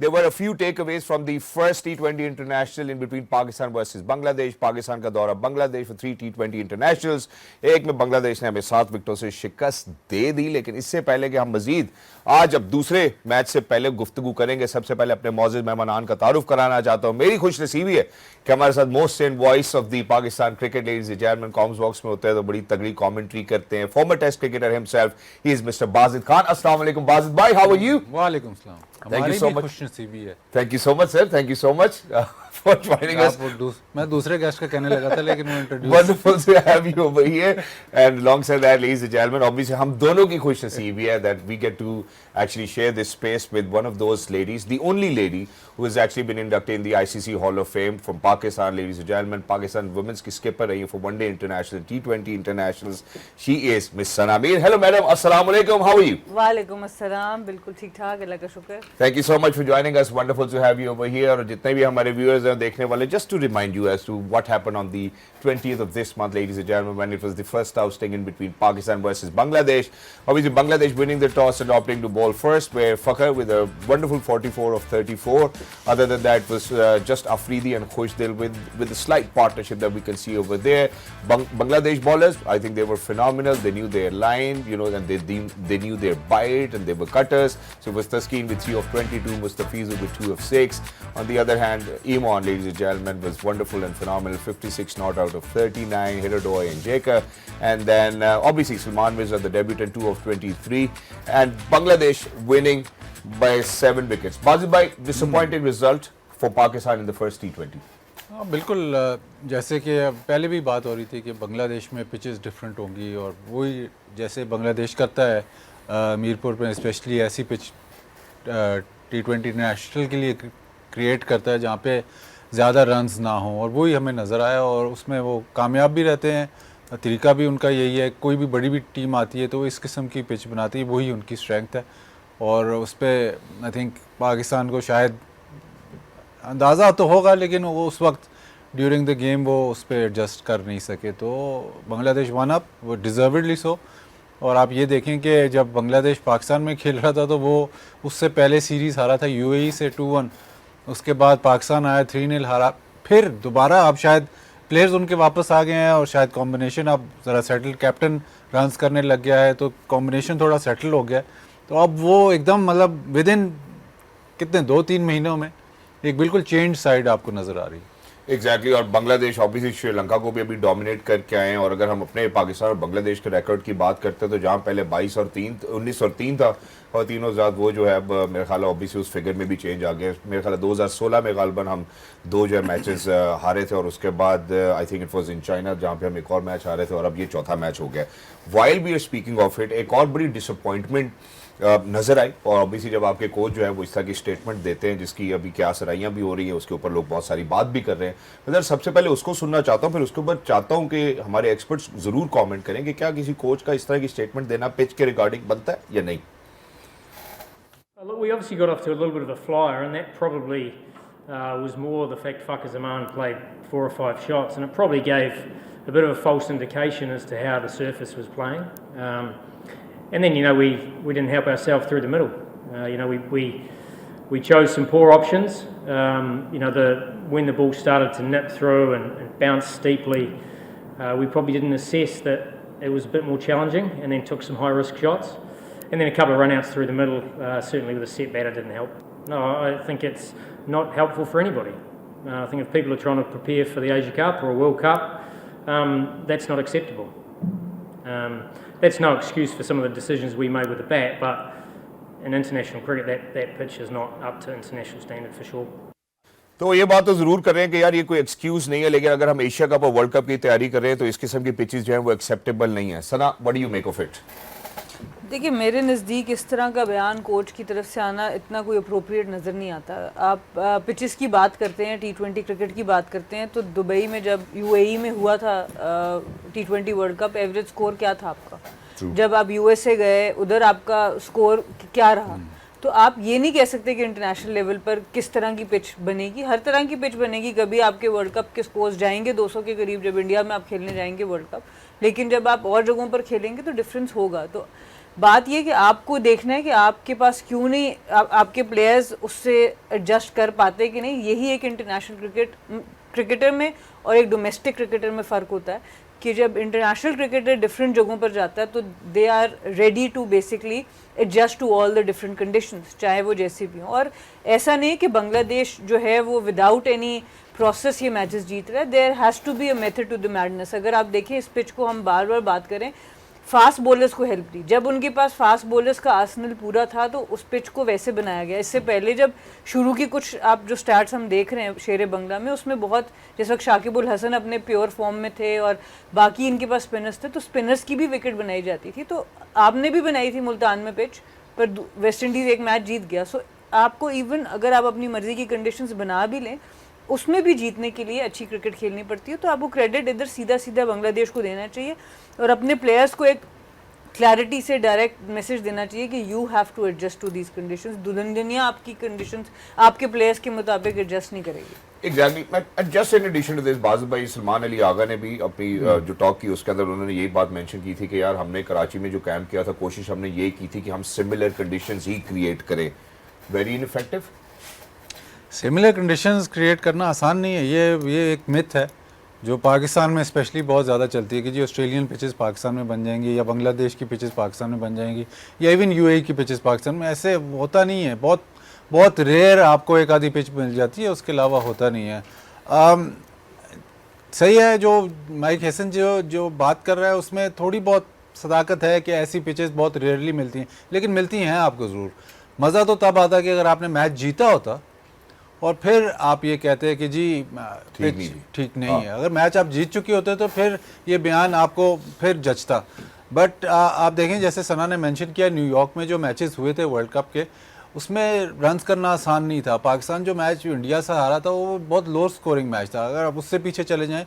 there were a few takeaways from the first T20 international in between Pakistan versus Bangladesh. Pakistan का दौरा Bangladesh for 3 T20 internationals. एक में बांग्लादेश ने हमें 7 विकेटों से शिकस्त दे दी, लेकिन इससे पहले कि हम मजीद आज अब दूसरे मैच से पहले गुफ्तगू करेंगे, सबसे पहले अपने मौजूद मेहमान का तारुफ कराना चाहता हूं। मेरी खुशनसीबी है कि हमारे साथ most and voice of the Pakistan cricket, ladies and gentleman, comms box में होते हैं तो बड़ी तगड़ी कमेंट्री करते हैं। Former test cricketer himself, he is mister Bajid Khan. अस्सलाम वालेकुम बाजिद भाई, हाउ आर यू? वालेकुम सलाम। Thank you so much. खुशनसीबी है। Thank you so much, sir. Thank you so much for joining us. मैं दूसरे गेस्ट का कहने लगा था, लेकिन वो introduce. Wonderful to have you over here. And alongside that, ladies and gentlemen, obviously हम दोनों की खुशनसीबी है that we get to actually share this space with one of those ladies, the only lady who has actually been inducted in the ICC Hall of Fame from Pakistan, ladies and gentlemen. Pakistan women's की skipper रही है for one day international, T20 internationals. She is Miss Sana Mir. Hello, madam. Assalamu alaikum. How are you? वालेकुम अस्सलाम, बिल्कुल ठीक ठाक, अल्लाह का शुक्र। Thank you so much for joining us. Wonderful to have you over here. और जितने भी हमारे viewers हैं देखने वाले, just to remind you as to what happened on the 20th of this month, ladies and gentlemen, when it was the first ousting in between Pakistan versus Bangladesh. Obviously, Bangladesh winning the toss and opting to bowl first, where Fakhar with a wonderful 44 of 34. Other than that, was just Afridi and Khushdil with a slight partnership that we can see over there. Bangladesh bowlers, I think they were phenomenal. They knew their line, you know, and they knew their bite, and they were cutters. So it was Taskeen with 3 of 22, Mustafizu with 2 of 6. On the other hand, Iman, ladies and gentlemen, was wonderful and phenomenal. 56 not out of 39, Hirodoy and Jaker. And then obviously Salman Mirza, the debutant, 2 of 23. And Bangladesh winning by 7 wickets. Bazid bhai, disappointing result for Pakistan in the first T20. हाँ बिल्कुल, जैसे कि पहले भी बात हो रही थी कि बांग्लादेश में पिचेस डिफरेंट होंगी, और वही जैसे बांग्लादेश करता है मीरपुर में स्पेशली ऐसी पिच T20 इंटरनेशनल के लिए क्रिएट करता है जहाँ पे ज़्यादा रन्स ना हों, और वही हमें नज़र आया और उसमें वो कामयाब भी रहते हैं। तरीका भी उनका यही है, कोई भी बड़ी भी टीम आती है तो वो इस किस्म की पिच बनाती है, वही उनकी स्ट्रेंथ है। और उस पर आई थिंक पाकिस्तान को शायद अंदाज़ा तो होगा, लेकिन वो उस वक्त ड्यूरिंग द गेम वो उस पर एडजस्ट कर नहीं सके, तो बांग्लादेश वन अप, वो डिज़र्वेडली सो। और आप ये देखें कि जब बांग्लादेश पाकिस्तान में खेल रहा था तो वो उससे पहले सीरीज़ हारा था यूएई से 2-1, उसके बाद पाकिस्तान आया 3-0 हारा, फिर दोबारा अब शायद प्लेयर्स उनके वापस आ गए हैं और शायद कॉम्बिनेशन अब ज़रा सेटल, कैप्टन रन्स करने लग गया है तो कॉम्बिनेशन थोड़ा सेटल हो गया, तो अब वो एकदम मतलब विद इन कितने 2-3 महीनों में एक बिल्कुल चेंज साइड आपको नज़र आ रही है। एग्जैक्टली और बांग्लादेश ऑब्वियसली श्रीलंका को भी अभी डोमिनेट करके आए हैं। और अगर हम अपने पाकिस्तान और बांग्लादेश के रिकॉर्ड की बात करते हैं तो जहां पहले 19 और 3 था, और तीनों ज़ात वो जो है अब मेरे ख्याल ऑब्वियसली उस फिगर में भी चेंज आ गया। मेरे ख्याल 2016 में गालबन हम 2 जो है मैचेस हारे थे, और उसके बाद आई think it was in China जहाँ पे हम एक और मैच हारे थे, और अब ये चौथा मैच हो गया। While we are speaking of it, एक और बड़ी डिसअपॉइंटमेंट नजर आई, और ऑब्वियसली जब आपके कोच जो है वो इस तरह की स्टेटमेंट देते हैं जिसकी अभी क्या सराइयाँ भी हो रही हैं, उसके ऊपर लोग बहुत सारी बात भी कर रहे हैं। मतलब सबसे पहले उसको सुनना चाहता हूँ, फिर उसके ऊपर चाहता हूँ कि हमारे एक्सपर्ट्स जरूर कमेंट करें कि क्या किसी कोच का इस तरह की स्टेटमेंट देना पिच के रिगार्डिंग बनता है या नहीं। Look, we obviously got off to a little bit of a flyer, and that probably was more the fact Fakhar Zaman played 4 or 5 shots, and it probably gave a bit of a false indication as to how the surface was playing. And then, you know, we didn't help ourselves through the middle. You know, we chose some poor options. You know, when the ball started to nip through and bounce steeply, we probably didn't assess that it was a bit more challenging, and then took some high risk shots. And then a couple of run-outs through the middle, certainly with a set batter, didn't help. No, I think it's not helpful for anybody. I think if people are trying to prepare for the Asia Cup or a World Cup, that's not acceptable. That's no excuse for some of the decisions we made with the bat, but in international cricket, that pitch is not up to international standard for sure. तो ये बात तो जरूर कर रहे हैं कि यार ये कोई एक्सक्यूज नहीं है, लेकिन अगर हम एशिया कप और वर्ल्ड कप की तैयारी कर रहे हैं तो इस किस्म की पिचेस जो है वो एक्सेप्टेबल नहीं है। Sana, what do you make of it? देखिए, मेरे नज़दीक इस तरह का बयान कोच की तरफ से आना इतना कोई अप्रोप्रिएट नज़र नहीं आता। आप पिचेस की बात करते हैं, T20 क्रिकेट की बात करते हैं, तो दुबई में जब यूएई में हुआ था T20 world cup, average score क्या था आपका? जब आप यूएसए गए, उधर आपका स्कोर क्या रहा? तो आप ये नहीं कह सकते कि इंटरनेशनल लेवल पर किस तरह की पिच बनेगी। हर तरह की पिच बनेगी। कभी आपके वर्ल्ड कप के स्कोर्स जाएंगे 200 के करीब जब इंडिया में आप खेलने जाएंगे वर्ल्ड कप, लेकिन जब आप और जगहों पर खेलेंगे तो डिफरेंस होगा। तो बात ये कि आपको देखना है कि आपके पास क्यों नहीं आपके प्लेयर्स उससे एडजस्ट कर पाते कि नहीं। यही एक इंटरनेशनल क्रिकेटर में और एक डोमेस्टिक क्रिकेटर में फ़र्क होता है कि जब इंटरनेशनल क्रिकेटर डिफरेंट जगहों पर जाता है तो they are ready to basically adjust to all the different conditions, चाहे वो जैसी भी हों। और ऐसा नहीं कि बांग्लादेश जो है वो विदाउट एनी प्रोसेस ये मैचेस जीत रहा है। There has to be a method to the madness. अगर आप देखें इस पिच को, हम बार बार बात करें, फास्ट बॉलर्स को हेल्प दी। जब उनके पास फास्ट बॉलर्स का आर्सेनल पूरा था तो उस पिच को वैसे बनाया गया। इससे पहले जब शुरू की कुछ आप जो स्टैट्स हम देख रहे हैं शेर बंगला में, उसमें बहुत जिस वक्त शाकिबुल हसन अपने प्योर फॉर्म में थे और बाकी इनके पास स्पिनर्स थे, तो स्पिनर्स की भी विकेट बनाई जाती थी। तो आपने भी बनाई थी मुल्तान में पिच, पर वेस्ट इंडीज़ एक मैच जीत गया। सो आपको इवन अगर आप अपनी मर्जी की कंडीशंस बना भी लें, उसमें भी जीतने के लिए अच्छी क्रिकेट खेलनी पड़ती है। तो आपको क्रेडिट इधर सीधा सीधा बांग्लादेश को देना चाहिए और अपने प्लेयर्स को एक क्लैरिटी से डायरेक्ट मैसेज देना चाहिए कि you have to adjust to these conditions. दुनिया आपकी कंडीशंस आपके प्लेयर्स के मुताबिक एडजस्ट नहीं करेगी। Exactly. Just in addition to this, Baz भाई सलमान अली आगा ने भी अपनी जो टॉक की उसके अंदर उन्होंने यही बात मेंशन की थी कि यार हमने कराची में जो कैंप किया था, कोशिश हमने ये की थी कि हम सिमिलर कंडीशंस ही क्रिएट करें। Very ineffective. Similar conditions create करना आसान नहीं है। ये एक मिथ है जो पाकिस्तान में स्पेशली बहुत ज़्यादा चलती है कि जी ऑस्ट्रेलियन पिचेस पाकिस्तान में बन जाएंगी या बांग्लादेश की पिचेस पाकिस्तान में बन जाएंगी या इवन यूएई की पिचेस पाकिस्तान में। ऐसे होता नहीं है। बहुत रेयर आपको एक आधी पिच मिल जाती है, उसके अलावा होता नहीं है। सही है जो माइक हैसन जो बात कर रहा है, उसमें थोड़ी बहुत सदाकत है कि ऐसी पिचेस बहुत रेयरली मिलती हैं, लेकिन मिलती हैं आपको ज़रूर। मज़ा तो तब आता कि अगर आपने मैच जीता होता और फिर आप ये कहते हैं कि जी पिच ठीक नहीं है। अगर मैच आप जीत चुके होते तो फिर ये बयान आपको फिर जचता। बट आप देखें, जैसे सना ने मेंशन किया, न्यूयॉर्क में जो मैचेस हुए थे वर्ल्ड कप के, उसमें रन्स करना आसान नहीं था। पाकिस्तान जो मैच इंडिया से हारा था वो बहुत लो स्कोरिंग मैच था। अगर आप उससे पीछे चले जाएं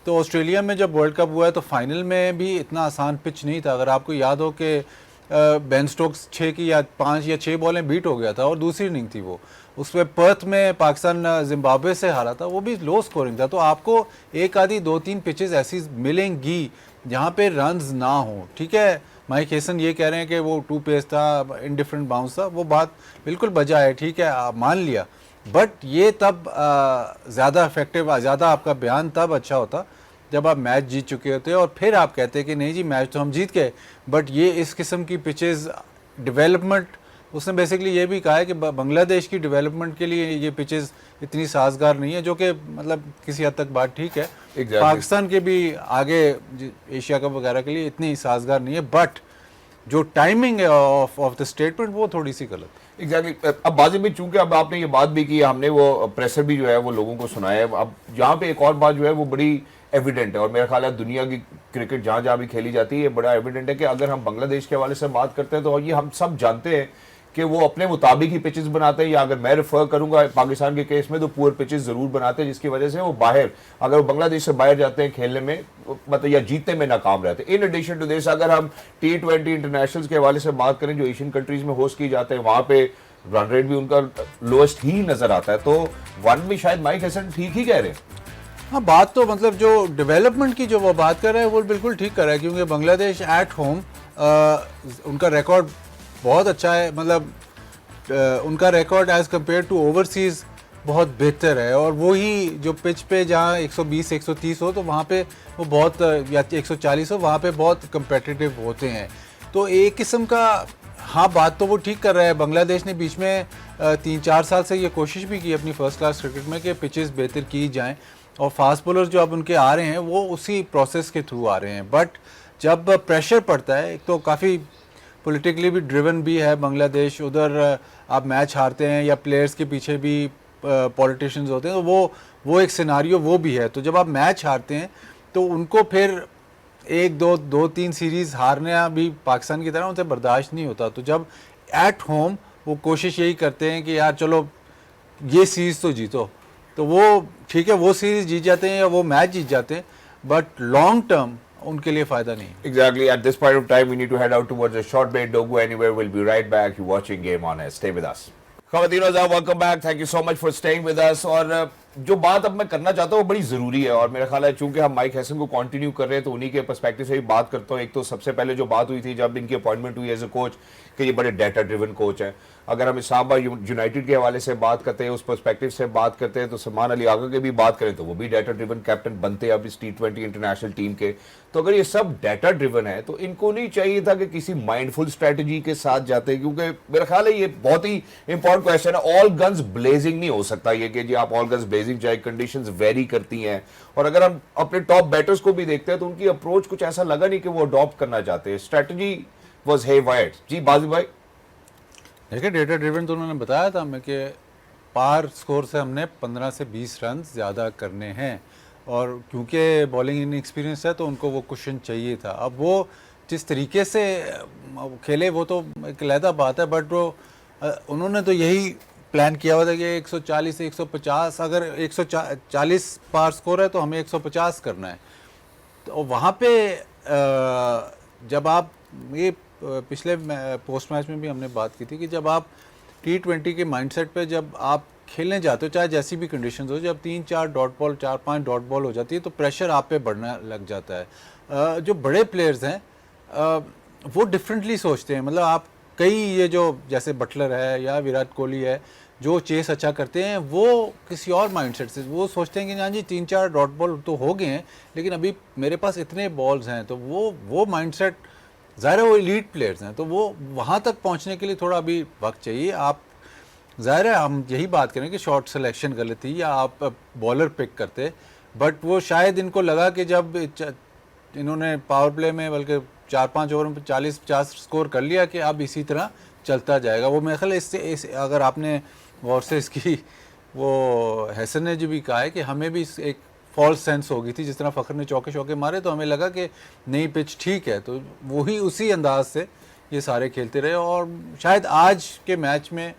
तो ऑस्ट्रेलिया में जब वर्ल्ड कप हुआ है तो फाइनल में भी इतना आसान पिच नहीं था। अगर आपको याद हो कि बेन स्टोक्स 6 की या 5 या 6 बॉलें बीट हो गया था और दूसरी इनिंग थी वो, उसमें पर्थ में पाकिस्तान जिम्बाब्वे से हारा था, वो भी लो स्कोरिंग था। तो आपको एक आधी 2-3 पिचेस ऐसी मिलेंगी जहाँ पे रन्स ना हो। ठीक है, माइक हेसन ये कह रहे हैं कि वो 2 पेस था, इनडिफरेंट बाउंस था, वो बात बिल्कुल बजा है, ठीक है, आप मान लिया। बट ये तब ज़्यादा इफेक्टिव, ज़्यादा आपका बयान तब अच्छा होता जब आप मैच जीत चुके होते और फिर आप कहते हैं कि नहीं जी मैच तो हम जीत गए, बट ये इस किस्म की पिचेस डेवलपमेंट, उसने बेसिकली ये भी कहा है कि बांग्लादेश की डेवलपमेंट के लिए ये पिचेस इतनी साजगार नहीं है, जो कि मतलब किसी हद तक बात ठीक है। पाकिस्तान के भी आगे एशिया कप वगैरह के लिए इतनी साजगार नहीं है, बट जो टाइमिंग है ऑफ द स्टेटमेंट वो थोड़ी सी गलत है। एग्जैक्टली। अब बाजी में चूंकि अब आपने ये बात भी की, हमने वो प्रेशर भी जो है वो लोगों को सुनाया है। अब यहाँ पे एक और बात जो है वो बड़ी एविडेंट है और मेरा ख्याल है दुनिया की क्रिकेट जहाँ जहाँ भी खेली जाती है, बड़ा एविडेंट है कि अगर हम बांग्लादेश के हवाले से बात करते हैं तो ये हम सब जानते हैं कि वो अपने मुताबिक ही पिचेस बनाते हैं, या अगर मैं रेफर करूंगा पाकिस्तान के केस में तो पुअर पिचेस जरूर बनाते हैं, जिसकी वजह से वो बाहर, अगर वो बांग्लादेश से बाहर जाते हैं खेलने में, मतलब या जीतने में नाकाम रहते हैं। इन एडिशन टू दिस, अगर हम T20 इंटरनेशनल्स के हवाले से बात करें जो एशियन कंट्रीज में होस्ट की जाते हैं, वहां पे रन रेट भी उनका लोएस्ट ही नजर आता है। तो वन भी शायद माइक हैसन ठीक ही कह रहे हैं। हाँ, बात तो मतलब जो डेवलपमेंट की जो वो बात कर रहा है वो बिल्कुल ठीक कर रहा है, क्योंकि बांग्लादेश एट होम उनका रिकॉर्ड बहुत अच्छा है। मतलब उनका record as compare to overseas बहुत बेहतर है, और वही जो पिच पे जहाँ 120-130 हो तो वहाँ पे वो बहुत, या 140 हो, वहाँ पे बहुत कम्पेटिटिव होते हैं। तो एक किस्म का, हाँ, बात तो वो ठीक कर रहा है। बांग्लादेश ने बीच में 3-4 साल से ये कोशिश भी की अपनी फर्स्ट क्लास क्रिकेट में कि पिचेस बेहतर की जाएँ, और फास्ट बॉलर्स जो अब उनके आ रहे हैं वो उसी प्रोसेस के थ्रू आ रहे हैं। बट जब प्रेशर पड़ता है, एक तो काफ़ी पॉलिटिकली भी ड्रिवन भी है बांग्लादेश, उधर आप मैच हारते हैं या प्लेयर्स के पीछे भी पॉलिटिशियंस होते हैं, तो वो एक सिनारियो वो भी है। तो जब आप मैच हारते हैं तो उनको फिर 1-2-3 सीरीज़ हारना भी पाकिस्तान की तरह उनसे बर्दाश्त नहीं होता। तो जब एट होम वो कोशिश यही करते हैं कि यार चलो ये सीरीज़ तो जीतो, तो वो ठीक है, वो सीरीज़ जीत जाते हैं या वो मैच जीत जाते हैं, बट लॉन्ग टर्म उनके लिए फ़ायदा नहीं। Exactly. At this point of time, we need to head out towards a short break. Don't go anywhere. We'll be right back. You're watching Game On Air. Stay with us. ख़वातीन और welcome back, thank you so much for staying with us. और जो बात अब मैं करना चाहता हूँ वो बड़ी ज़रूरी है, और मेरा ख्याल है चूंकि हम माइक हैसन को कंटिन्यू कर रहे हैं तो उन्हीं के पर्सपेक्टिव से ही बात करता हूँ। एक तो सबसे पहले जो बात हुई थी जब इनकी अपॉइंटमेंट हुई एज ए कोच कि ये बड़े डाटा ड्रिवन कोच हैं। अगर हम इस्लामाबाद यूनाइटेड के हवाले से बात करते हैं, उस पर्सपेक्टिव से बात करते हैं, तो सलमान अली आगा के भी बात करें तो वो भी डाटा ड्रिवन कैप्टन बनते हैं अब इस T20 इंटरनेशनल टीम के। तो अगर ये सब डाटा ड्रिवन है तो इनको नहीं चाहिए था कि किसी माइंडफुल स्ट्रेटजी के साथ जाते, क्योंकि मेरा ख्याल है ये बहुत ही इंपॉर्टेंट क्वेश्चन है। ऑल गन्स ब्लेजिंग नहीं हो सकता ये कि जी आप ऑल गन्स ब्लेजिंग जाए, कंडीशंस वेरी करती हैं। और अगर हम अपने टॉप बैटर्स को भी देखते हैं तो उनकी अप्रोच कुछ ऐसा लगा नहीं कि वो अडॉप्ट करना चाहते हैं। Strategy was हेवायर्ड। जी बाजी भाई, देखिए डेटा ड्रिवन तो उन्होंने बताया था हमें कि पार स्कोर से हमने 15 से 20 रन ज़्यादा करने हैं, और क्योंकि बॉलिंग इनएक्सपीरियंस है तो उनको वो क्वेश्चन चाहिए था। अब वो जिस तरीके से खेले वो तो एक अलहदा बात है, बट वो उन्होंने तो यही प्लान किया हुआ था कि 140 से 150, अगर 140 पार स्कोर है तो हमें 150 करना है। तो वहाँ पे जब आप ये पिछले पोस्ट मैच में भी हमने बात की थी कि जब आप T20 के माइंडसेट पे जब आप खेलने जाते हो, चाहे जैसी भी कंडीशंस हो, जब 3-4 डॉट बॉल 4-5 डॉट बॉल हो जाती है तो प्रेशर आप पे बढ़ना लग जाता है। जो बड़े प्लेयर्स हैं वो डिफरेंटली सोचते हैं। मतलब आप कई ये जो जैसे बटलर है या विराट कोहली है जो चेस अच्छा करते हैं, वो किसी और माइंडसेट से वो सोचते हैं कि हाँ जी 3-4 डॉट बॉल तो हो गए हैं लेकिन अभी मेरे पास इतने बॉल्स हैं। तो वो माइंडसेट ज़ाहिर है वो एलीट प्लेयर्स हैं, तो वो वहाँ तक पहुँचने के लिए थोड़ा अभी वक्त चाहिए। आप ज़ाहिर है हम यही बात करें कि शॉट सिलेक्शन गलत थी या आप बॉलर पिक करते, बट वो शायद इनको लगा कि जब इन्होंने पावर प्ले में बल्कि 4-5 ओवर में 40-50 स्कोर कर लिया कि अब इसी तरह चलता जाएगा। वो मेरे ख्याल इससे अगर आपने गौर से इसकी वो हैसन ने जो भी कहा है कि हमें भी एक फॉल्स सेंस हो गई थी, जिस तरह फ़खर ने चौके चौके मारे तो हमें लगा कि नई पिच ठीक है, तो वही उसी अंदाज से ये सारे खेलते रहे। और शायद आज के मैच में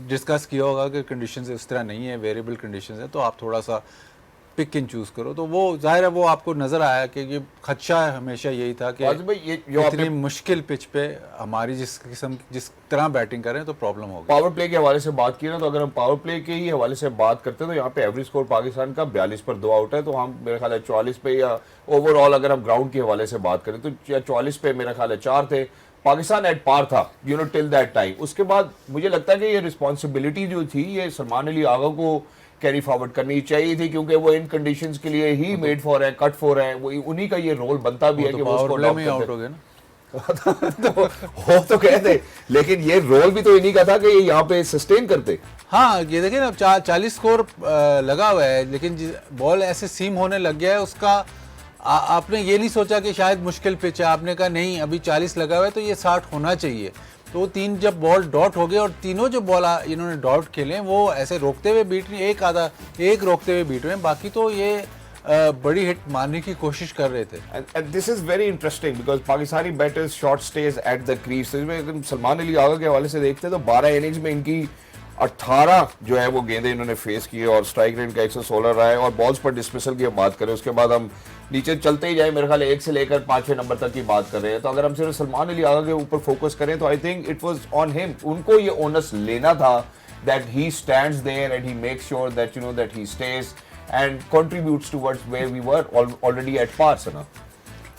डिस्कस किया होगा कि कंडीशंस इस तरह नहीं है, वेरिएबल कंडीशंस है, तो आप थोड़ा सा पिक एंड चूज़ करो। तो वो जाहिर है वो आपको नज़र आया कि ये खदशा हमेशा यही था कि इतनी मुश्किल पिच पे हमारी जिस तरह बैटिंग करें तो प्रॉब्लम होगी। पावर प्ले के हवाले से बात की ना, तो अगर हम पावर प्ले के ही हवाले से बात करते हैं तो यहाँ पे एवरेज स्कोर पाकिस्तान का 42 पर 2 आउट है। तो हम मेरे ख्याल है 44 पे, या ओवरऑल अगर हम ग्राउंड के हवाले से बात करें तो 44 पे मेरा ख्याल है 4 थे। पाकिस्तान एट पार था टिल दैट टाइम। उसके बाद मुझे लगता है कि ये रिस्पॉन्सिबिलिटी जो थी ये सलमान अली आगा को कैरी फॉरवर्ड करनी चाहिए थी, क्योंकि वो इन कंडीशंस के लिए ही मेड फॉर है, कट फॉर है, वो उन्हीं का ये रोल बनता भी है कि वो उसको आउट हो गए ना। तो हो तो कहते, लेकिन ये रोल भी तो इन्हीं का था कि ये यहाँ पे सस्टेन करते। हाँ ये देखिए ना 40 स्कोर लगा हुआ है, लेकिन बॉल ऐसे सीम होने लग गया है उसका। आपने ये नहीं सोचा कि शायद मुश्किल पिच है, आपने कहा नहीं अभी 40 लगा हुआ है तो ये 60 होना चाहिए। तो 3 जब बॉल डॉट हो गए और तीनों जो बॉल इन्होंने डॉट खेले वो ऐसे रोकते हुए बीट नहीं, एक रोकते हुए बीट में, बाकी तो ये बड़ी हिट मारने की कोशिश कर रहे थे। And this is very interesting because Pakistani batters shot stage at the crease. तो इसमें सलमान अली आगा के हवाले से देखते हैं तो 12 इनिंग्स में इनकी 18 जो है वो गेंदें इन्होंने फेस की और स्ट्राइक रेट का 116 रहा है। और बॉल्स पर डिसमिसल की बात करें उसके बाद हम नीचे चलते ही जाए, मेरे ख्याल 1 से लेकर 5वें नंबर तक की बात कर रहे हैं। तो अगर हम सिर्फ सलमान अली आगा के ऊपर फोकस करें तो I think it was on him. उनको ये ओनस लेना था that he stands there and he makes sure that that he stage and contributes towards where we were already at par, Sana.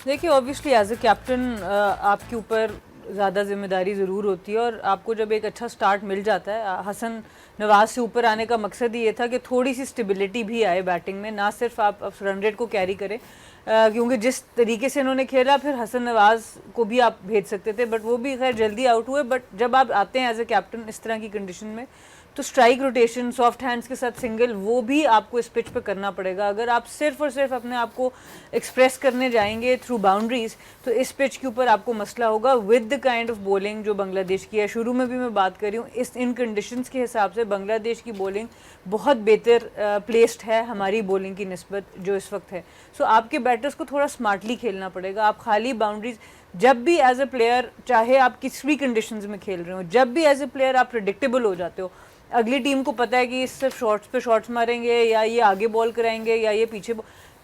देखिए ऑब्वियसली एज ए कैप्टन आपके ऊपर ज़्यादा जिम्मेदारी ज़रूर होती है, और आपको जब एक अच्छा स्टार्ट मिल जाता है, हसन नवाज से ऊपर आने का मकसद ये था कि थोड़ी सी स्टेबिलिटी भी आए बैटिंग में, ना सिर्फ आप रन रेट को कैरी करें, क्योंकि जिस तरीके से इन्होंने खेला फिर हसन नवाज को भी आप भेज सकते थे, बट वो भी खैर जल्दी आउट हुए। बट जब आप आते हैं एज ए कैप्टन इस तरह की कंडीशन में तो स्ट्राइक रोटेशन, सॉफ्ट हैंड्स के साथ सिंगल, वो भी आपको इस पिच पे करना पड़ेगा। अगर आप सिर्फ और सिर्फ अपने आप को एक्सप्रेस करने जाएंगे थ्रू बाउंड्रीज तो इस पिच के ऊपर आपको मसला होगा with the kind of bowling जो बांग्लादेश की है। शुरू में भी मैं बात कर रही हूँ, इन कंडीशंस के हिसाब से बांग्लादेश की बॉलिंग बहुत बेहतर प्लेस्ड है हमारी बॉलिंग की निस्बत जो इस वक्त है। सो आपके बैटर्स को थोड़ा स्मार्टली खेलना पड़ेगा। आप खाली बाउंड्रीज जब भी एज ए प्लेयर, चाहे आप किस भी कंडीशंस में खेल रहे हो, जब भी एज ए प्लेयर आप प्रेडिक्टेबल हो जाते हो, अगली टीम को पता है कि सिर्फ शॉट्स पे शॉट्स मारेंगे या ये आगे बॉल कराएंगे या ये पीछे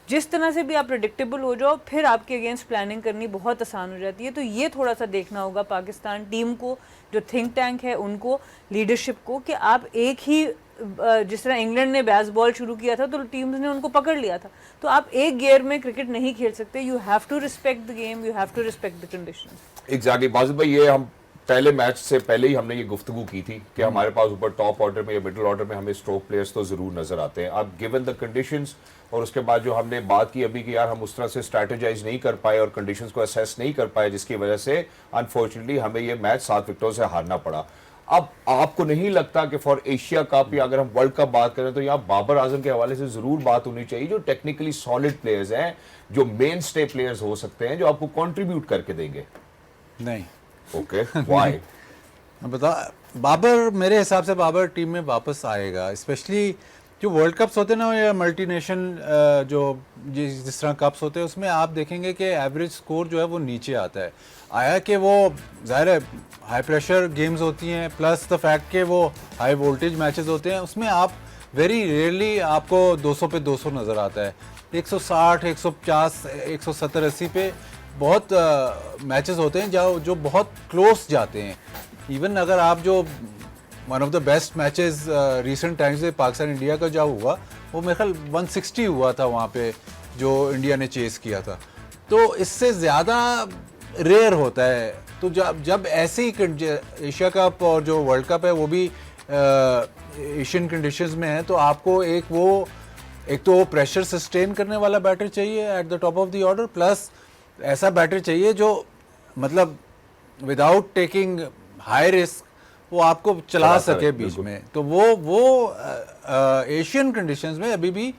जिस तरह से भी आप प्रेडिक्टेबल हो जाओ, फिर आपके अगेंस्ट प्लानिंग करनी बहुत आसान हो जाती है। तो ये थोड़ा सा देखना होगा पाकिस्तान टीम को, जो थिंक टैंक है उनको, लीडरशिप को, कि आप एक ही जिस तरह इंग्लैंड ने बैस बॉल शुरू किया था तो टीम्स ने उनको पकड़ लिया था, तो आप एक गियर में क्रिकेट नहीं खेल सकते। You have to respect the game, you have to respect the conditions. Exactly Bazil भाई, ये हम पहले मैच से पहले ही हमने ये गुफ्तगू की थी कि हमारे पास ऊपर टॉप ऑर्डर में या मिडिल ऑर्डर में हमें स्ट्रोक प्लेयर्स तो जरूर नजर आते हैं। अब गिवन द कंडीशंस, और उसके बाद जो हमने बात की अभी कि यार हम उस तरह से स्ट्रैटेजाइज नहीं कर पाए और कंडीशंस को असेस नहीं कर पाए, जिसकी वजह से अनफॉर्चुनेटली हमें ये मैच 7 विकेटों से हारना पड़ा। अब आपको नहीं लगता कि फॉर एशिया कप या अगर हम वर्ल्ड कप बात करें तो यहाँ बाबर आजम के हवाले से जरूर बात होनी चाहिए, जो टेक्निकली सॉलिड प्लेयर्स हैं, जो मेन स्टे प्लेयर्स हो सकते हैं, जो आपको कंट्रीब्यूट करके देंगे? नहीं। Okay, why? बता, बाबर मेरे हिसाब से बाबर टीम में वापस आएगा, स्पेशली जो वर्ल्ड कप्स होते हैं ना या मल्टीनेशनल जो जिस तरह कप्स होते हैं, उसमें आप देखेंगे कि एवरेज स्कोर जो है वो नीचे आता है। आया कि वो ज़ाहिर है हाई प्रेशर गेम्स होती हैं, प्लस द फैक्ट कि वो हाई वोल्टेज मैचेस होते हैं, उसमें आप वेरी रेयरली आपको 200 पे 200 नज़र आता है। 160, 150, 170, 80 पे बहुत मैचेस होते हैं जो बहुत क्लोज जाते हैं। इवन अगर आप जो one of the best matches recent times से पाकिस्तान इंडिया का जो हुआ, वो मेरे ख्याल 160 हुआ था वहाँ पे, जो इंडिया ने चेस किया था। तो इससे ज़्यादा रेयर होता है। तो जब ऐसे ही एशिया कप और जो वर्ल्ड कप है वो भी एशियन कंडीशंस में है, तो आपको एक तो प्रेशर सस्टेन करने वाला बैटर चाहिए at the top of the order, plus ऐसा बैटर चाहिए जो मतलब विदाउट टेकिंग हाई रिस्क वो आपको चला सके बीच में। तो वो एशियन कंडीशंस में अभी भी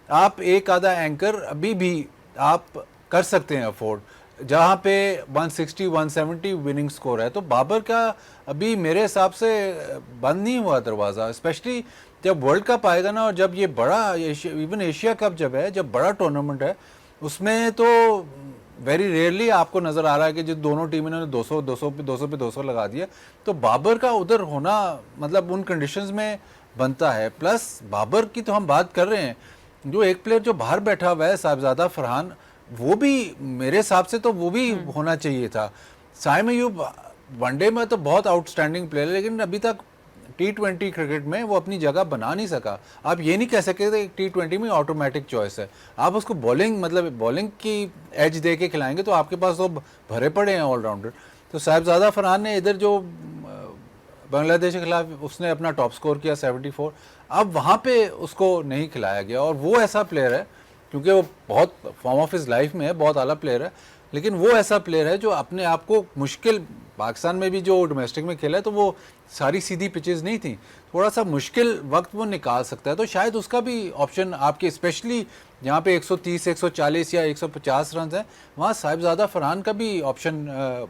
आप एक आधा एंकर अभी भी आप कर सकते हैं अफोर्ड, जहाँ पे 160 170 विनिंग स्कोर है। तो बाबर का अभी मेरे हिसाब से बंद नहीं हुआ दरवाज़ा, स्पेशली जब वर्ल्ड कप आएगा ना, और जब ये बड़ा इवन एशिया कप जब बड़ा टूर्नामेंट है, उसमें तो वेरी रेयरली आपको नज़र आ रहा है कि जो दोनों टीमों ने 200 पे 200 लगा दिया। तो बाबर का उधर होना मतलब उन कंडीशंस में बनता है। प्लस बाबर की तो हम बात कर रहे हैं, जो एक प्लेयर जो बाहर बैठा हुआ है साहिबजादा फरहान, वो भी मेरे हिसाब से तो वो भी होना चाहिए था। साइम अयूब वनडे में तो बहुत आउटस्टैंडिंग प्लेयर है, लेकिन अभी तक T20 क्रिकेट में वो अपनी जगह बना नहीं सका। आप ये नहीं कह सकते T20 में ऑटोमेटिक चॉइस है। आप उसको बॉलिंग की एज दे के खिलाएंगे तो आपके पास तो भरे पड़े हैं ऑलराउंडर। तो साहिबजादा फरहान ने इधर जो बांग्लादेश के खिलाफ उसने अपना टॉप स्कोर किया 74, अब वहाँ पे उसको नहीं खिलाया गया। और वो ऐसा प्लेयर है, क्योंकि वो बहुत फॉर्म ऑफ हिज लाइफ में है, बहुत आला प्लेयर है, लेकिन वो ऐसा प्लेयर है जो अपने आप को मुश्किल, पाकिस्तान में भी जो डोमेस्टिक में खेला है तो वो सारी सीधी पिचेस नहीं थी, थोड़ा सा मुश्किल वक्त वो निकाल सकता है। तो शायद उसका भी ऑप्शन आपके, स्पेशली जहाँ पे 130 140 या 150 रन हैं, वहाँ साहिबजादा फरहान का भी ऑप्शन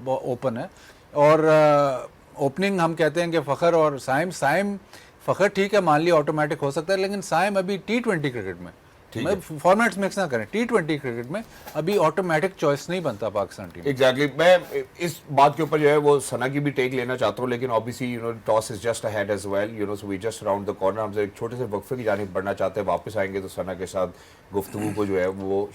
ओपन है। और ओपनिंग हम कहते हैं कि फ़खर और साइम फ़खर ठीक है, मान लिया ऑटोमेटिक हो सकता है, लेकिन साइम अभी T20 क्रिकेट में, मैं फॉर्मेट्स मिक्स ना करें, T20 क्रिकेट में अभी ऑटोमेटिक चॉइस नहीं बनता पाकिस्तान टीम। एग्जैक्टली मैं इस बात के ऊपर जो है वो सना की भी टेक लेना चाहता हूँ, लेकिन obviously toss is just ahead as well, so we just around the corner. हम एक छोटे से वक्फे की जानिब बढ़ना चाहते हैं, वापस आएंगे तो सना के साथ गुफ्तगू को जो है वो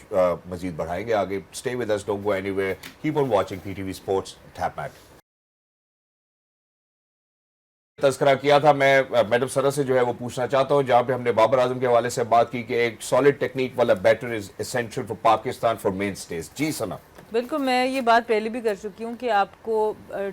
मजीद बढ़ाएंगे आगे। Stay with us, don't go anywhere, keep on watching PTV sports Tapmad. तस्करा किया था, मैं मैडम सरा से जो है वो पूछना चाहता हूं, जहां पे हमने बाबर आजम के हवाले से बात की कि एक सॉलिड टेक्निक वाला batter is essential for Pakistan for main stage. Ji Sana. बिल्कुल, मैं ये बात पहले भी कर चुकी हूँ कि आपको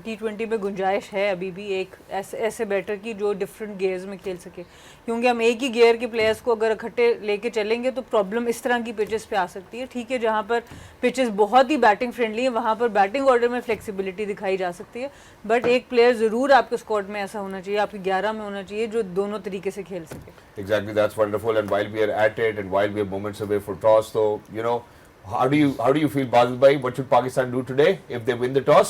T20 में गुंजाइश है अभी भी एक ऐसे बैटर की जो डिफरेंट गेयर्स में खेल सके, क्योंकि हम एक ही गेयर के प्लेयर्स को अगर इकट्ठे लेके चलेंगे तो प्रॉब्लम इस तरह की पिचेस पे आ सकती है। ठीक है, जहाँ पर पिचेस बहुत ही बैटिंग फ्रेंडली है वहाँ पर बैटिंग ऑर्डर में फ्लेक्सिबिलिटी दिखाई जा सकती है, बट एक प्लेयर ज़रूर आपके स्क्वाड में ऐसा होना चाहिए, आपकी 11 में होना चाहिए, जो दोनों तरीके से खेल सके। Exactly, that's wonderful. And while we are at it, and while we are moments away for toss, so how do you feel, Basil bhai? What should Pakistan do today if they win the toss?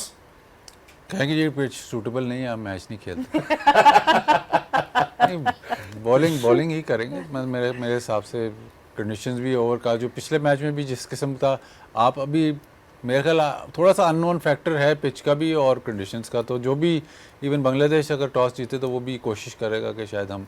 कहेंगे ये pitch suitable नहीं है, हम match नहीं खेलते। नहीं, bowling ही करेंगे। मेरे हिसाब से कंडीशंस भी ओवर का जो पिछले मैच में भी जिस किस्म का, आप अभी मेरे ख्याल थोड़ा सा अननोन फैक्टर है पिच का भी और कंडीशंस का। तो जो भी इवन बांग्लादेश अगर टॉस जीते तो वो भी कोशिश करेगा कि शायद हम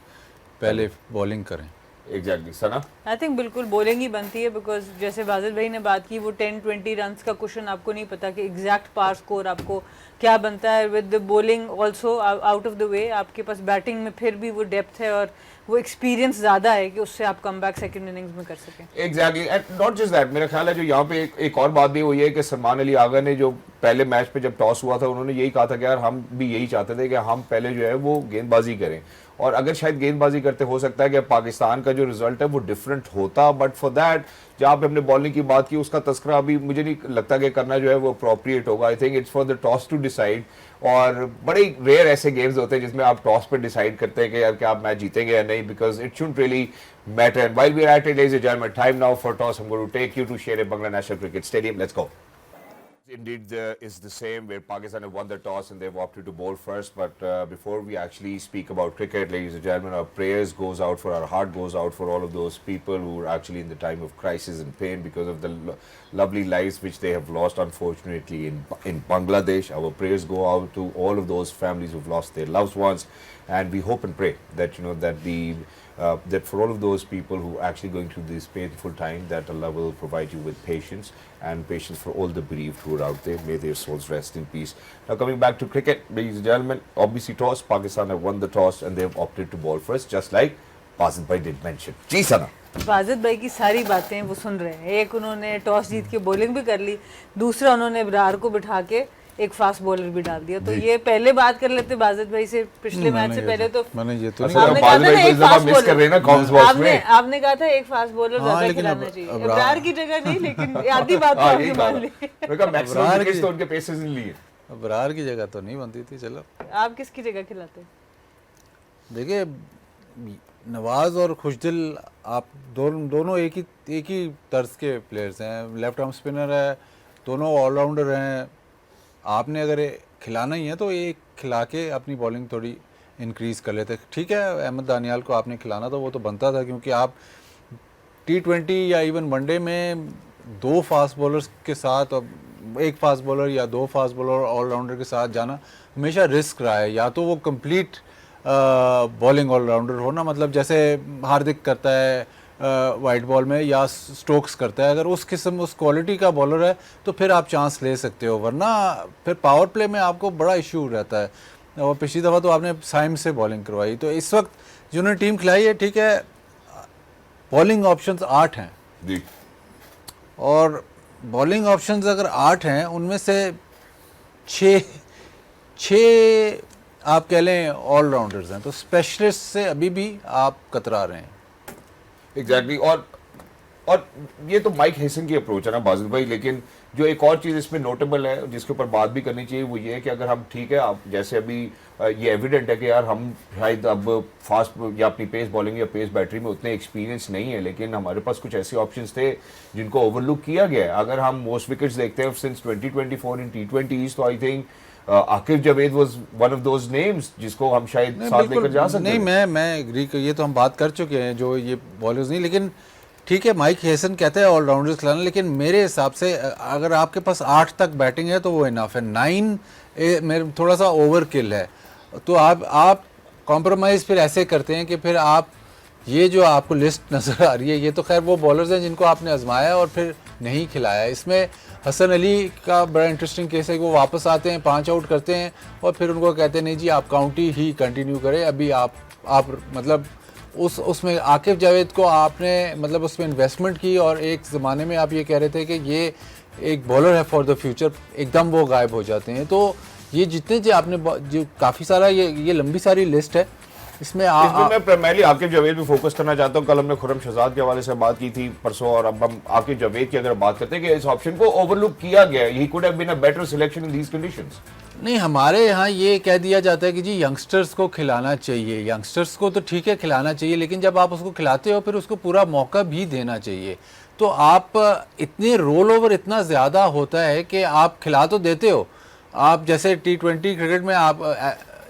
पहले बॉलिंग करें। Exactly Sana. आई थिंक बिल्कुल बॉलिंग ही बनती है, बिकॉज जैसे बाजिल भाई ने बात की वो 10-20 रन्स का क्वेश्चन आपको नहीं पता कि एग्जैक्ट पार स्कोर आपको क्या बनता है। With the bowling also out of the way आपके पास बैटिंग में फिर भी वो डेप्थ है और वो एक्सपीरियंस ज़्यादा है कि उससे आप कम बैक सेकेंड इनिंग्स में कर सकें। Exactly and not just that, मेरा ख्याल है जो यहाँ पे एक और बात भी हुई है कि सलमान अली आगा ने जो पहले मैच पे जब टॉस हुआ था उन्होंने यही कहा था कि यार हम भी यही चाहते थे कि हम पहले जो है वो गेंदबाजी करें, और अगर शायद गेंदबाजी करते हो सकता है कि पाकिस्तान का जो रिजल्ट है वो डिफरेंट होता, बट फॉर दैट जहाँ पे हमने बॉलिंग की बात की उसका तस्करा अभी मुझे नहीं लगता कि करना जो है वो अप्रोप्रिएट होगा। I think it's for the toss to decide, और बड़े रेयर ऐसे गेम्स होते हैं जिसमें आप टॉस पे डिसाइड करते हैं कि यार क्या आप मैच जीतेंगे या नहीं, because it shouldn't really matter. And while we are at it ladies and gentlemen, time now for toss. I am going to take you to शेर-ए-Bangla National Cricket Stadium. Let's go. Indeed, is the same where Pakistan have won the toss and they've opted to bowl first. But before we actually speak about cricket, ladies and gentlemen, our prayers goes out for, our heart goes out for all of those people who are actually in the time of crisis and pain because of the lovely lives which they have lost, unfortunately, in Bangladesh. Our prayers go out to all of those families who've lost their loved ones, and we hope and pray that that for all of those people who are actually going through this painful time, that Allah will provide you with patience, and patience for all the bereaved who are out there. May their souls rest in peace. Now coming back to cricket, ladies and gentlemen, obviously toss, Pakistan have won the toss and they have opted to bowl first, just like Basit bhai did mention. जी सना। बाजिद भाई की सारी बातें वो सुन रहे हैं। एक उन्होंने toss जीत के बॉलिंग भी कर ली, दूसरा उन्होंने इब्रार को बिठा के एक फास्ट बॉलर भी डाल दिया। तो ये पहले बात कर लेते बाजिद भाई से पिछले मैच से पहले। तो मैंने ये तो असल में बाजिद भाई को इस दफा मिस कर रहे हैं ना कॉम्स बॉक्स में। आपने कहा था एक फास्ट बॉलर ज्यादा खिलाना चाहिए, इब्रार की जगह नहीं, लेकिन आधी बात तो आपकी मान ली। मैं कहा मैक्सिमम विकेट्स तो उनके पेसेस ने लिए। अबरार की जगह तो नहीं बनती थी। चलो आप किसकी जगह खिलाते? देखिए, नवाज और खुशदिल आप दोनों एक ही तर्ज के प्लेयर्स हैं। लेफ्ट आर्म स्पिनर है, दोनों ऑलराउंडर हैं। आपने अगर खिलाना ही है तो एक खिला के अपनी बॉलिंग थोड़ी इंक्रीज़ कर लेते। ठीक है, अहमद दानियाल को आपने खिलाना था, वो तो बनता था, क्योंकि आप T20 या इवन वनडे में 2 फास्ट बॉलर्स के साथ, एक फास्ट बॉलर या 2 फास्ट बॉलर ऑलराउंडर के साथ जाना हमेशा रिस्क रहा है। या तो वो कंप्लीट बॉलिंग ऑलराउंडर हो ना, मतलब जैसे हार्दिक करता है वाइट बॉल में, या स्टोक्स करता है, अगर उस किस्म उस क्वालिटी का बॉलर है तो फिर आप चांस ले सकते हो, वरना फिर पावर प्ले में आपको बड़ा इशू रहता है। और पिछली दफ़ा तो आपने साइम से बॉलिंग करवाई, तो इस वक्त जिन्होंने टीम खिलाई है, ठीक है, बॉलिंग ऑप्शंस 8 हैं जी, और बॉलिंग ऑप्शंस अगर 8 हैं उनमें से 6 आप कह लें ऑलराउंडर्स हैं, तो स्पेशलिस्ट से अभी भी आप कतरा रहे हैं। एग्जैक्टली। और ये तो माइक हेसन की अप्रोच है ना बाजिल भाई, लेकिन जो एक और चीज़ इसमें नोटेबल है जिसके ऊपर बात भी करनी चाहिए वो ये है कि अगर हम, ठीक है, आप जैसे अभी ये एविडेंट है कि यार हम शायद अब फास्ट या अपनी पेस बॉलिंग या पेस बैटरी में उतने एक्सपीरियंस नहीं है, लेकिन हमारे पास कुछ ऐसे ऑप्शंस थे जिनको ओवरलुक किया गया है। अगर हम मोस्ट विकेट्स देखते हैं सिंस 2024 इन T20s, तो I think Aqib Javed was one of those names जिसको हम शायद साथ लेकर जा सकते हैं। नहीं, मैं एग्री, ये तो हम बात कर चुके हैं जो ये बॉलर्स नहीं, लेकिन ठीक है, माइक हेसन कहते हैं ऑलराउंडर्स खिलाना, लेकिन मेरे हिसाब से अगर आपके पास 8 तक बैटिंग है तो वो इनफ है। 9 मेरे थोड़ा सा ओवर किल है, तो आप कॉम्प्रोमाइज़ फिर ऐसे करते हैं कि फिर आप ये जो आपको लिस्ट नज़र आ रही है, ये तो खैर वो बॉलर्स हैं जिनको आपने आजमाया और फिर नहीं खिलाया। इसमें हसन अली का बड़ा इंटरेस्टिंग केस है कि वो वापस आते हैं, 5 आउट करते हैं और फिर उनको कहते हैं नहीं जी आप काउंटी ही कंटिन्यू करें, अभी आप मतलब उसमें आकिब जावेद को आपने मतलब उसमें इन्वेस्टमेंट की, और एक ज़माने में आप ये कह रहे थे कि ये एक बॉलर है फॉर द फ्यूचर, एकदम वो गायब हो जाते हैं। तो ये जितने जो आपने जो काफ़ी सारा ये लंबी सारी लिस्ट है, इसमें मैं प्राइमरली आकिब जावेद पे फोकस करना चाहता हूँ। कल हमने खुर्रम शहजाद के हवाले से बात की थी परसों, और अब हम आकिब जावेद की अगर बात करते हैं कि इस ऑप्शन को ओवरलुक किया गया है, he could have been a better selection in these conditions. नहीं, हमारे यहाँ ये कह दिया जाता है कि जी यंगस्टर्स को खिलाना चाहिए। यंगस्टर्स को तो ठीक है खिलाना चाहिए, लेकिन जब आप उसको खिलाते हो फिर उसको पूरा मौका भी देना चाहिए। तो आप इतने रोल ओवर इतना ज़्यादा होता है कि आप खिला तो देते हो, आप जैसे T20 क्रिकेट में आप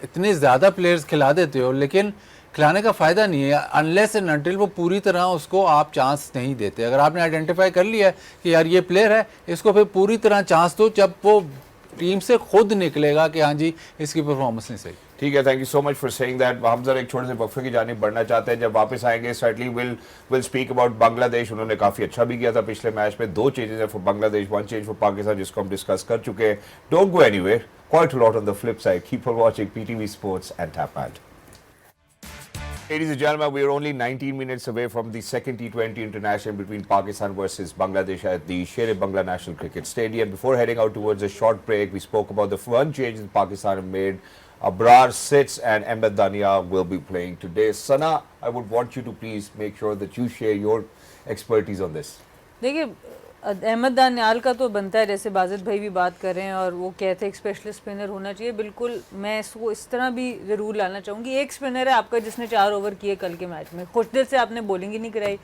इतने ज़्यादा प्लेयर्स खिला देते हो, लेकिन खिलाने का फ़ायदा नहीं है अनलेस एंड अनटिल वो पूरी तरह उसको आप चांस नहीं देते। अगर आपने आइडेंटिफाई कर लिया कि यार ये प्लेयर है, इसको फिर पूरी तरह चांस दो, जब वो टीम से खुद निकलेगा कि हाँ जी इसकी परफॉर्मेंस नहीं सही। ठीक है, thank you so much for saying that. हम जरा एक छोटे से वक्फे की जानिब बढ़ना चाहते हैं। जब वापस आएंगे certainly will speak about Bangladesh. उन्होंने काफी अच्छा भी किया था पिछले मैच में। 2 चेंजेस है for Bangladesh, 1 change for Pakistan, जिसको हम डिस्कस कर चुके हैं। Don't go anywhere, quite a lot on the flip side. Keep on watching PTV Sports and TapAd. Ladies and gentlemen, we are only 19 minutes away from the second T20 international between Pakistan versus Bangladesh at the Sher-e-Bangla National Cricket Stadium. Before heading out towards a short break, we spoke about the one change that Pakistan have made. Abrar sits and Ahmed Dania will be playing today. Sana, I would want you to please make sure that you share your expertise on this. देखिए अहमद दानियाल का तो बनता है, जैसे बाजिद भाई भी बात कर रहे हैं और वो कहते हैं एक स्पेशलिस्ट स्पिनर होना चाहिए। बिल्कुल मैं इसको इस तरह भी ज़रूर लाना चाहूँगी। एक स्पिनर है आपका जिसने 4 ओवर किए कल के मैच में, खुशदिल से आपने बॉलिंग ही नहीं कराई।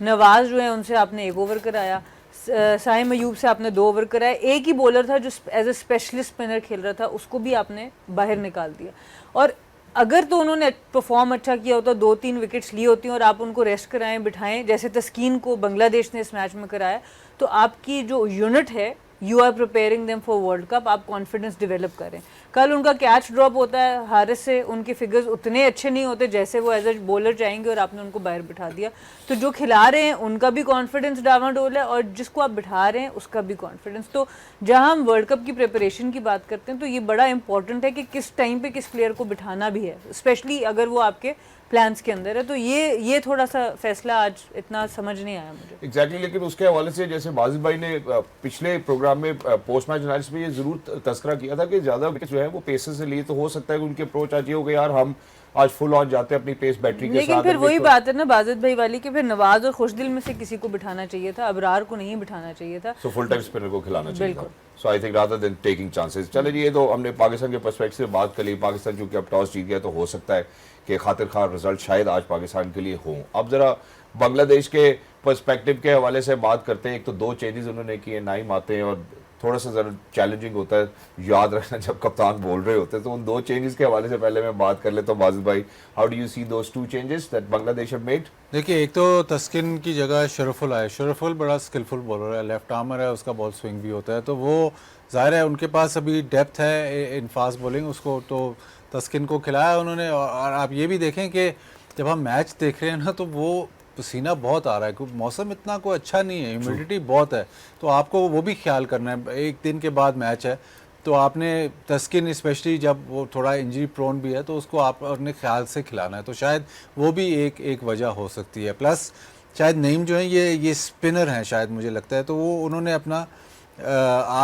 नवाज जो है उनसे आपने 1 ओवर कराया, साहिम अयूब से आपने 2 ओवर कराया। एक ही बॉलर था जो एज ए स्पेशलिस्ट स्पिनर खेल रहा था, उसको भी आपने बाहर निकाल दिया। और अगर तो उन्होंने परफॉर्म अच्छा किया होता, 2-3 विकेट्स ली होती और आप उनको रेस्ट कराएं, बिठाएं, जैसे तस्कीन को बांग्लादेश ने इस मैच में कराया, तो आपकी जो यूनिट है, you are preparing them for world cup, आप कॉन्फिडेंस डेवलप करें। कल उनका कैच ड्रॉप होता है, हारिस से उनके फिगर्स उतने अच्छे नहीं होते जैसे वो एज ए बॉलर चाहेंगे, और आपने उनको बाहर बिठा दिया। तो जो खिला रहे हैं उनका भी कॉन्फिडेंस डावाडोल है और जिसको आप बिठा रहे हैं उसका भी कॉन्फिडेंस। तो जहां हम वर्ल्ड कप की प्रिपरेशन की बात करते हैं तो ये बड़ा इंपॉर्टेंट है कि किस टाइम पे किस प्लेयर को बिठाना भी है, स्पेशली अगर वो आपके प्लान्स के अंदर है। तो ये थोड़ा सा फैसला आज इतना समझ नहीं आया मुझे। एग्जैक्टली लेकिन उसके हवाले से जैसे बाजिद भाई ने पिछले प्रोग्राम में पोस्ट मैच एनालिसिस में ये जरूर तस्करा किया था कि ज्यादा विकेट जो है वो पेसर से लिए, तो हो सकता है कि उनकी अप्रोच आज ये हो गई यार हम आज फुल ऑन जाते हैं अपनी पेस बैटरी के साथ। लेकिन फिर वही बात है ना बाजिद भाई वाली कि फिर नवाज और खुशदिल में से किसी को बिठाना चाहिए था, अबरार को नहीं बिठाना चाहिए था। सो फुल टाइम स्पिनर को खिलाना चाहिए था। So I think rather than taking chances. चले जी, ये तो हमने पाकिस्तान के पर्सपेक्टिव से बात कर ली। पाकिस्तान चूंकि अब टॉस जीत गया तो हो सकता है कि खातिर खार रिजल्ट शायद आज पाकिस्तान के लिए हो। अब जरा बांग्लादेश के पर्सपेक्टिव के हवाले से बात करते हैं। एक तो 2 चेंजेस उन्होंने किए, नाइम आते हैं और थोड़ा सा ज़रा चैलेंजिंग होता है याद रखना जब कप्तान बोल रहे होते हैं। तो उन 2 चेंजेस के हवाले से पहले मैं बात कर लेता हूँ। बाजिद भाई, how do you see those 2 changes that Bangladesh have made? देखिए, एक तो तस्किन की जगह शरफुल आए। शरफुल बड़ा स्किलफुल बॉलर है, लेफ्ट आर्मर है, उसका बॉल स्विंग भी होता है, तो वो ज़ाहिर है उनके पास अभी डेप्थ है इन फास्ट बॉलिंग, उसको तो तस्किन को खिलाया उन्होंने। और आप ये भी देखें कि जब हम मैच देख रहे हैं ना तो वो पसीना बहुत आ रहा है क्योंकि मौसम इतना कोई अच्छा नहीं है, ह्यूमिडिटी बहुत है, तो आपको वो भी ख्याल करना है। एक दिन के बाद मैच है तो आपने तस्किन स्पेशली जब वो थोड़ा इंजरी प्रोन भी है तो उसको आप अपने ख्याल से खिलाना है, तो शायद वो भी एक वजह हो सकती है। प्लस शायद नईम जो है ये स्पिनर हैं शायद, मुझे लगता है, तो वो उन्होंने अपना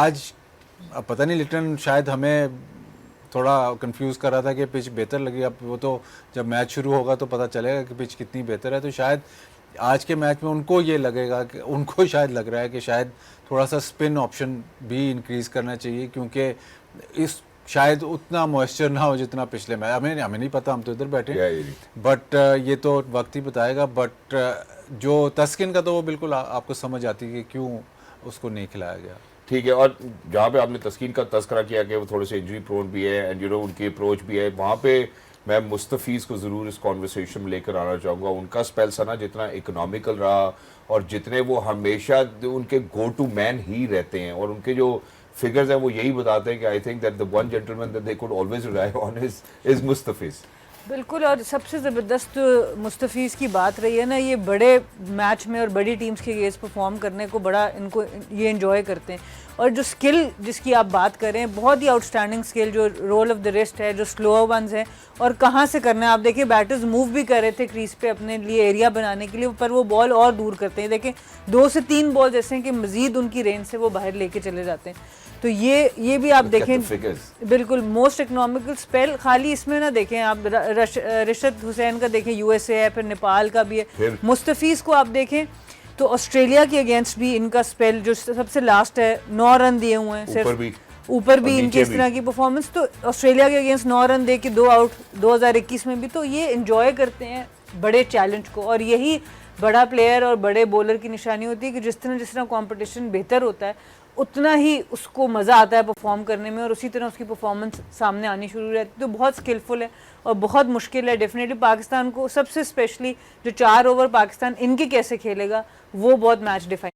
आज पता नहीं लिटन शायद हमें थोड़ा कंफ्यूज कर रहा था कि पिच बेहतर लगी। अब वो तो जब मैच शुरू होगा तो पता चलेगा कि पिच कितनी बेहतर है। तो शायद आज के मैच में उनको ये लगेगा कि उनको शायद लग रहा है कि शायद थोड़ा सा स्पिन ऑप्शन भी इंक्रीज़ करना चाहिए क्योंकि इस शायद उतना मॉइस्चर ना हो जितना पिछले मैच। हमें नहीं पता, हम तो इधर बैठे, बट ये तो वक्त ही बताएगा। बट जो तस्किन का तो वो बिल्कुल आपको समझ आती है कि क्यों उसको नहीं खिलाया गया। ठीक है, और जहाँ पे आपने तस्कीन का तस्करा किया कि वो थोड़े से इंजरी प्रोन भी है एंड यू नो उनकी अप्रोच भी है, वहाँ पे मैं मुस्तफ़ीज़ को ज़रूर इस कॉन्वर्सेशन में लेकर आना चाहूँगा। उनका स्पेल सना जितना इकोनॉमिकल रहा और जितने वो हमेशा उनके गो टू मैन ही रहते हैं और उनके जो फिगर्स हैं वो यही बताते हैं कि I think that the one gentleman that they could always rely on is Mustafiz. बिल्कुल, और सबसे ज़बरदस्त मुस्तफ़ीज़ की बात रही है ना, ये बड़े मैच में और बड़ी टीम्स के अगेंस्ट परफॉर्म करने को बड़ा इनको ये एंजॉय करते हैं। और जो स्किल जिसकी आप बात कर रहे हैं, बहुत ही आउटस्टैंडिंग स्किल, जो रोल ऑफ द रिस्ट है, जो स्लोअर वंस हैं और कहाँ से करना है। आप देखिए बैटर्स मूव भी कर रहे थे क्रीज पे अपने लिए एरिया बनाने के लिए, पर वो बॉल और दूर करते हैं। देखें 2 से 3 बॉल जैसे हैं कि मज़ीद उनकी रेंज से वो बाहर लेके चले जाते हैं। तो ये भी आप देखें, बिल्कुल मोस्ट इकोनॉमिकल स्पेल। खाली इसमें ना देखें आप रिशद हुसैन का देखें, यूएसए है, फिर नेपाल का भी है। मुस्तफ़ीज़ को आप देखें तो ऑस्ट्रेलिया के अगेंस्ट भी इनका स्पेल जो सबसे लास्ट है 9 रन दिए हुए हैं सिर्फ, ऊपर भी इनकी इस तरह की परफॉर्मेंस। तो ऑस्ट्रेलिया के अगेंस्ट 9 रन दे के 2 आउट 2021 में भी, तो ये एंजॉय करते हैं बड़े चैलेंज को। और यही बड़ा प्लेयर और बड़े बॉलर की निशानी होती है कि जिस तरह कंपटीशन बेहतर होता है उतना ही उसको मज़ा आता है परफॉर्म करने में और उसी तरह उसकी परफॉर्मेंस सामने आनी शुरू रहती है। तो बहुत स्किलफुल है और बहुत मुश्किल है डेफिनेटली पाकिस्तान को, सबसे स्पेशली जो 4 ओवर पाकिस्तान इनके कैसे खेलेगा वो बहुत मैच डिफाइन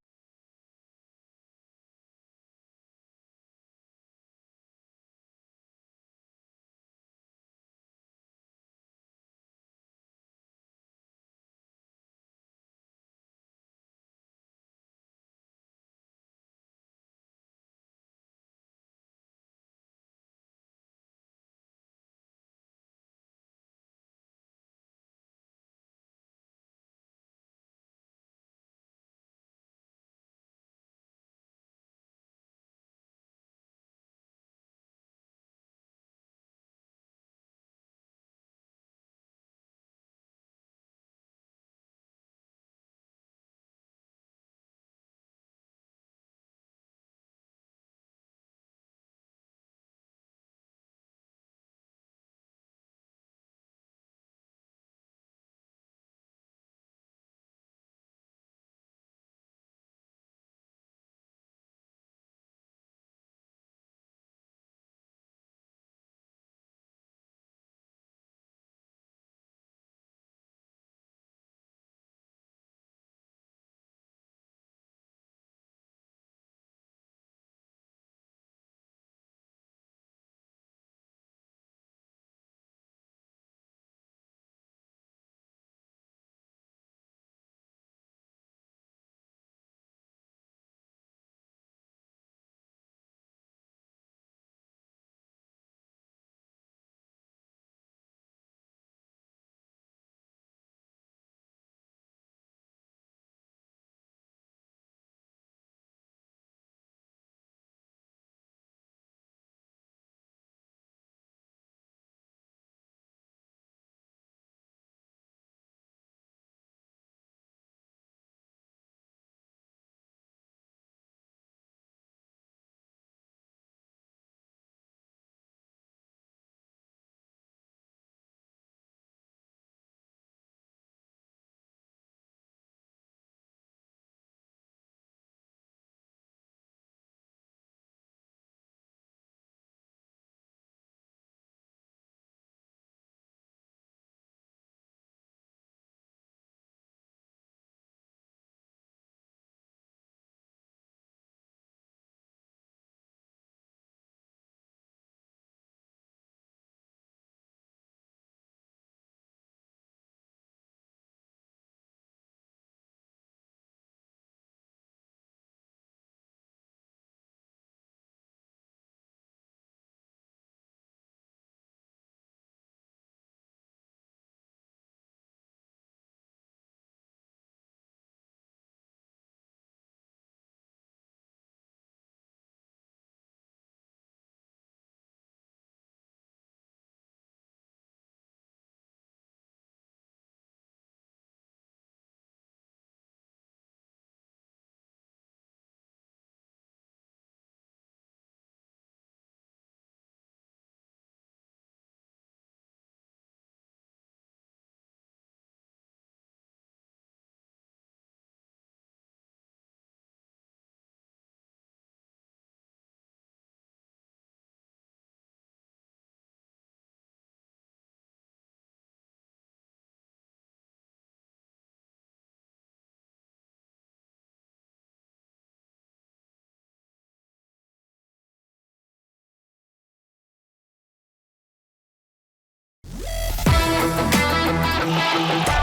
Thank you.